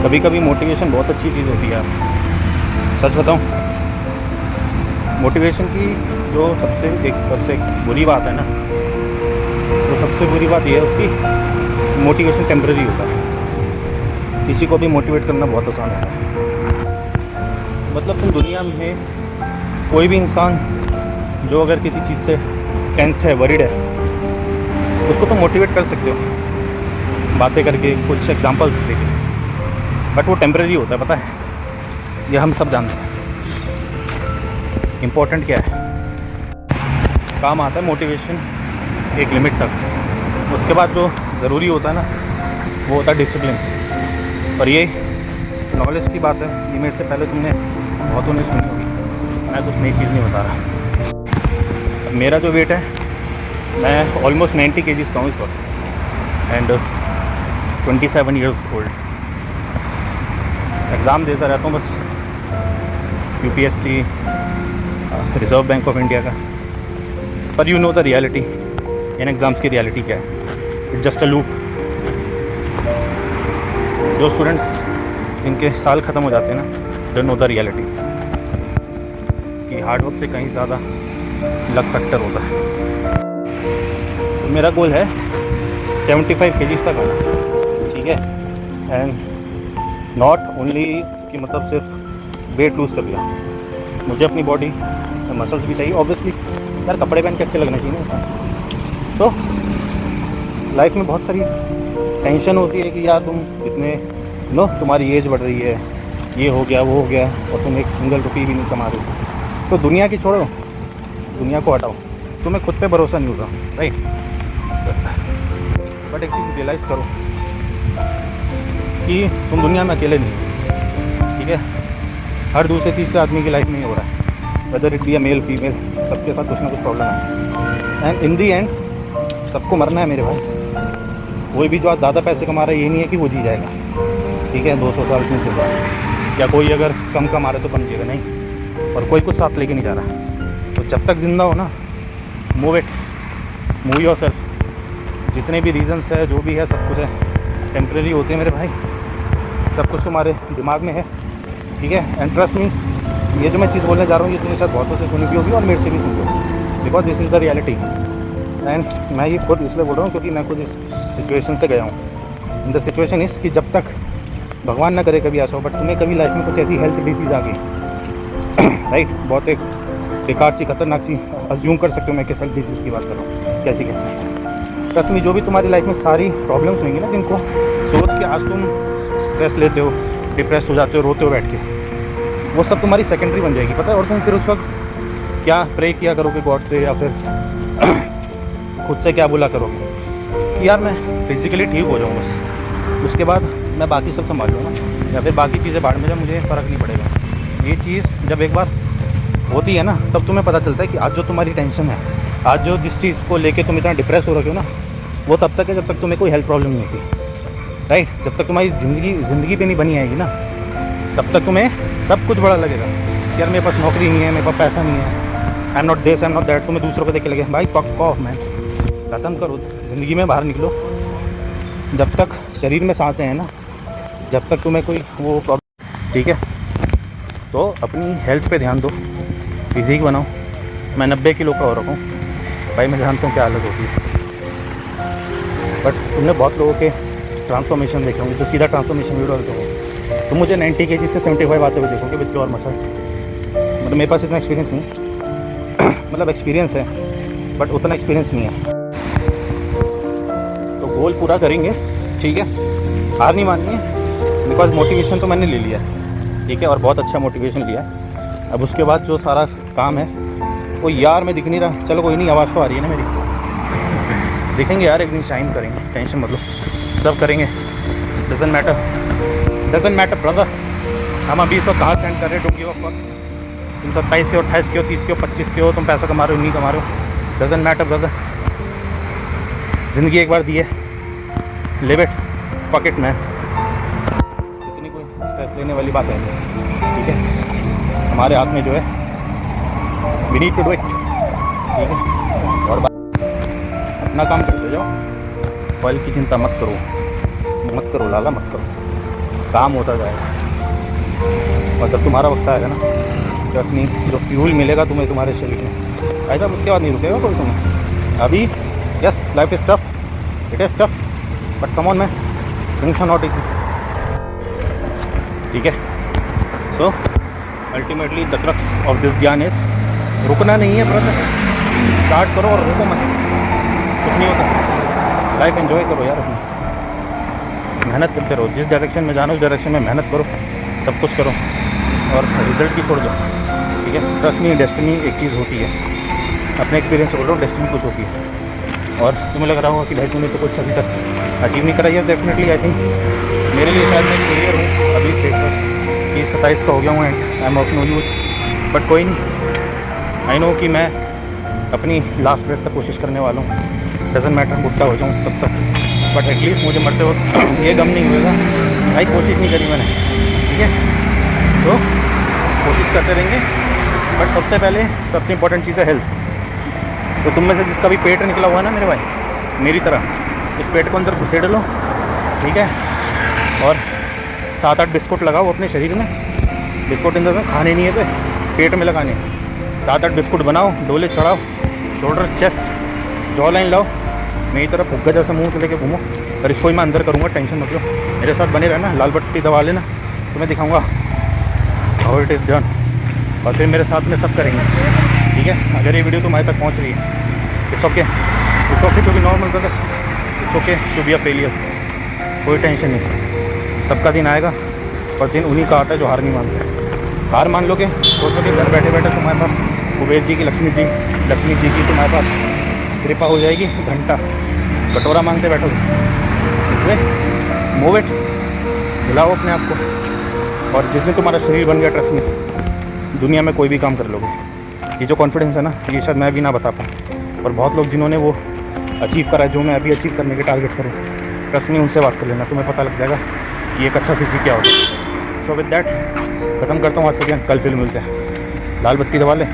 कभी कभी मोटिवेशन बहुत अच्छी चीज़ होती है। सच बताऊं, मोटिवेशन की जो सबसे एक बुरी बात है ना, तो सबसे बुरी बात यह है उसकी, मोटिवेशन टेम्परेरी होता है। किसी को भी मोटिवेट करना बहुत आसान होता है। मतलब तुम दुनिया में कोई भी इंसान जो अगर किसी चीज़ से टेंस्ड है, वरीड है, उसको तो मोटिवेट कर सकते हो बातें करके, कुछ एग्जांपल्स देके, बट वो टेम्परेरी होता है, पता है, ये हम सब जानते हैं। इम्पोर्टेंट क्या है, काम आता है मोटिवेशन एक लिमिट तक, उसके बाद जो ज़रूरी होता है ना, वो होता है डिसिप्लिन। और ये नॉलेज की बात है, ये मेरे से पहले तुमने बहुतों ने सुनी होगी, मैं कुछ नई चीज़ नहीं बता रहा। अब मेरा जो वेट है, मैं ऑलमोस्ट 90 kgs का हूँ इस वक्त, एंड 27 ईयर्स ओल्ड। एग्ज़ाम देता रहता हूँ बस, UPSC, reserve bank of India का। पर you know the reality, in exams की रियलिटी क्या है, इट्स जस्ट अ लूप। जो स्टूडेंट्स जिनके साल ख़त्म हो जाते हैं ना, डोंट नो द रियलिटी कि हार्डवर्क से कहीं ज़्यादा लक फैक्टर होता है। तो मेरा गोल है 75 kgs तक आना, ठीक है, एंड नॉट ओनली कि मतलब सिर्फ वेट लूज़ कर लिया, मुझे अपनी बॉडी मसल्स भी चाहिए ऑब्वियसली। यार कपड़े पहन के अच्छे लगने चाहिए इंसान। तो लाइफ में बहुत सारी टेंशन होती है कि यार तुम इतने तुम्हारी एज बढ़ रही है, ये हो गया वो हो गया, और तुम एक सिंगल रुपये भी नहीं कमा रहे हो। तो दुनिया की छोड़ो, दुनिया को हटाओ, तुम्हें खुद पे भरोसा नहीं होगा, राइट। बट एक चीज़ रियलाइज़ करो कि तुम दुनिया में अकेले नहीं हो, ठीक है। हर दूसरे तीसरे आदमी की लाइफ में ही हो रहा है, whether it be a male female, सबके साथ कुछ ना कुछ प्रॉब्लम है। एंड इन दी एंड सबको मरना है मेरे भाई। कोई भी जो आज ज़्यादा पैसे कमा रहा है, ये नहीं है कि वो जी जाएगा, ठीक है, 200 साल 300 साल, या कोई अगर कम कमा रहा है तो बन जाएगा, नहीं। और कोई कुछ साथ लेके नहीं जा रहा। तो जब तक जिंदा हो ना, मूव इट, मूव योरसेल्फ। जितने भी रीजंस है, जो भी है, सब कुछ है टेम्परेरी होते हैं मेरे भाई। सब कुछ तुम्हारे दिमाग में है, ठीक है। एंड ट्रस्ट मी, ये जो मैं चीज़ बोलने जा रहा हूँ, ये तुमने शायद बहुतों से सुनी भी होगी और मेरे से भी सुनी होगी, because this is the reality. And मैं ये खुद इसलिए बोल रहा हूँ क्योंकि मैं खुद इस सिचुएशन से गया हूँ। द सिचुएशन इज़ कि जब तक भगवान ना करे कभी ऐसा हो, बट तुम्हें कभी लाइफ में कुछ ऐसी हेल्थ डिसीज़ आ गई, राइट, बहुत एक बेकार सी, खतरनाक सी, अज्यूम कर सकते हो मैं किस हेल्थ डिसीज़ की बात कर रहा हूँ, कैसी कैसी। ट्रस्ट मी, जो भी तुम्हारी लाइफ में सारी प्रॉब्लम्स होंगी ना, जिनको सोच के आज तुम स्ट्रेस लेते हो, डिप्रेस्ड हो जाते हो, रोते हो बैठ के, वो सब तुम्हारी सेकेंडरी बन जाएगी, पता है। और तुम फिर उस वक्त क्या प्रे किया करोगे गॉड से, या फिर खुद से क्या बोला करोगे कि यार मैं फिज़िकली ठीक हो जाऊँ बस, उसके बाद मैं बाकी सब संभाल लूँगा, या फिर बाकी चीज़ें बाढ़ में जाए, मुझे फ़र्क नहीं पड़ेगा। ये चीज़ जब एक बार होती है ना, तब तुम्हें पता चलता है कि आज जो तुम्हारी टेंशन है, आज जो जिस चीज़ को लेके तुम इतना डिप्रेस हो रखे हो ना, वो तब तक है जब तक तुम्हें कोई हेल्थ प्रॉब्लम नहीं होती, राइट। जब तक तुम्हारी ज़िंदगी पे नहीं बनी आएगी ना, तब तक तुम्हें सब कुछ बड़ा लगेगा। यार मेरे पास नौकरी नहीं है, मेरे पास पैसा नहीं है, I am not this, I am not that. तुम्हें दूसरों को देख के लगे भाई फक ऑफ मैन, ख़त्म करो, ज़िंदगी में बाहर निकलो। जब तक शरीर में सांसें हैं ना, जब तक तुम्हें कोई वो प्रॉब्लम, ठीक है। तो अपनी हेल्थ पे ध्यान दो, फिज़िक बनाओ। मैं 90 किलो का हो रखा हूँ भाई, मैं जानता हूँ क्या हालत होती है। बट तुमने बहुत लोगों के ट्रांसफॉर्मेशन देखे होंगे, जो सीधा ट्रांसफॉर्मेशन वीडियो डालते हो, तो मुझे 90 kg से 75 आते हुए देखोगे विद प्योर मसल। मतलब मेरे पास इतना एक्सपीरियंस नहीं मतलब एक्सपीरियंस है, बट उतना एक्सपीरियंस नहीं है। तो गोल पूरा करेंगे, ठीक है, हार नहीं माननी है, बिकॉज मोटिवेशन तो मैंने ले लिया है, ठीक है, और बहुत अच्छा मोटिवेशन लिया है। अब उसके बाद जो सारा काम है वो यार मैं दिख नहीं रहा, चलो कोई नहीं, आवाज़ तो आ रही है ना मेरी, दिखेंगे यार, एक दिन शाइन करेंगे, टेंशन मत लो, सब करेंगे, डजंट मैटर ब्रदर। हम अभी इस वक्त कहाँ स्टैंड कर रहे हैं, डोंट गिव अ फक। तुम 27 के हो, 28 के हो, 30 के हो, 25 के हो, तुम पैसा कमा रहे हो नहीं कमा रहे हो, डजंट मैटर ब्रदर। ज़िंदगी एक बार दी है, live it, fuck it man. इतनी कोई स्ट्रेस लेने वाली बात है, ठीक है। हमारे हाथ में जो है, we need to do it, ठीक है। और अपना काम करते जाओ, फल की चिंता मत करो लाला, मत करो। काम होता जाएगा। और जब तुम्हारा वक्त आएगा ना, ट्रस्ट मी, जो फ्यूल मिलेगा तुम्हें तुम्हारे शरीर में, ऐसा उसके बाद नहीं रुकेगा कोई तुम्हें। अभी yes, life is tough, it is tough, but come on man, things are not easy. ठीक है, so ultimately the crux of this ज्ञान इज रुकना नहीं है ब्रदर, स्टार्ट करो और रुको मत, कुछ नहीं होता। लाइफ एंजॉय करो यार अपनी, मेहनत करते रहो, जिस डायरेक्शन में जाना उस डायरेक्शन में मेहनत करो, सब कुछ करो और रिजल्ट की छोड़ दो। ठीक है, ट्रस्ट मी, डेस्टिनी एक चीज़ होती है, अपने एक्सपीरियंस से बोल रहा हूँ, डेस्टिनी कुछ होती है। और तुम्हें लग रहा होगा कि भाई तूने तो कुछ अभी तक अचीव नहीं करा। यस डेफिनेटली, आई थिंक मेरे लिए शायद मैं क्लियर हूँ अभी स्टेज पर कि 27 का हो गया हूँ and I am off no use, but कोई नहीं, आई नो कि मैं अपनी लास्ट ब्रेथ तक कोशिश करने वाला हूँ। डजेंट मैटर बुढ़ा हो जाऊँ तब तक, बट एटलीस्ट मुझे मरते वक्त ये गम नहीं होगा भाई कोशिश नहीं करी मैंने। ठीक है, तो कोशिश करते रहेंगे, बट सबसे पहले सबसे इम्पोर्टेंट चीज़ है हेल्थ। तो तुम में से जिसका भी पेट निकला हुआ है ना मेरे भाई, मेरी तरह इस पेट को अंदर घुसेड़ लो। ठीक है, और 7-8 बिस्कुट लगाओ अपने शरीर में। बिस्कुट इन द खाने नहीं है पे, पेट में लगाने। 7-8 बिस्कुट बनाओ, डोले चढ़ाओ, शोल्डर्स, चेस्ट, जॉ लाइन लाओ, मेरी तरफ फुग्गा जैसा मुंह लेके घूमो। और इसको ही मैं अंदर करूँगा, टेंशन मत लो, मेरे साथ बने रहना। लाल बत्ती दबा लेना, तो मैं दिखाऊँगा हाउ इट इज़ डन, और फिर मेरे साथ में सब करेंगे। ठीक है, अगर ये वीडियो तुम्हारे तक पहुँच रही है, it's okay, it's okay to be normal brother, it's okay to be a failure, कोई टेंशन नहीं। सबका दिन आएगा, और दिन उन्हीं का आता है जो हार नहीं मानते। हार मान लोगे, सोचो कि घर बैठे बैठे तुम्हारे पास कुबेर जी की, लक्ष्मी जी की तुम्हारे पास कृपा हो जाएगी, घंटा कटोरा मांगते बैठोगे। इसलिए मूव इट, हिलाओ अपने आप को, और जिस दिन तुम्हारा शरीर बन गया, ट्रस्ट में दुनिया में कोई भी काम कर लोगे। ये जो कॉन्फिडेंस है ना, ये शायद मैं भी ना बता पाऊँ, और बहुत लोग जिन्होंने वो अचीव करा है जो मैं अभी अचीव करने के टारगेट करूँ, ट्रस्ट में उनसे बात कर लेना, तुम्हें पता लग जाएगा कि एक अच्छा फिजिक क्या होता है। सो विद दैट ख़त्म करता हूँ आज का ज्ञान, कल फिर मिलते हैं। लाल बत्ती दबा लें।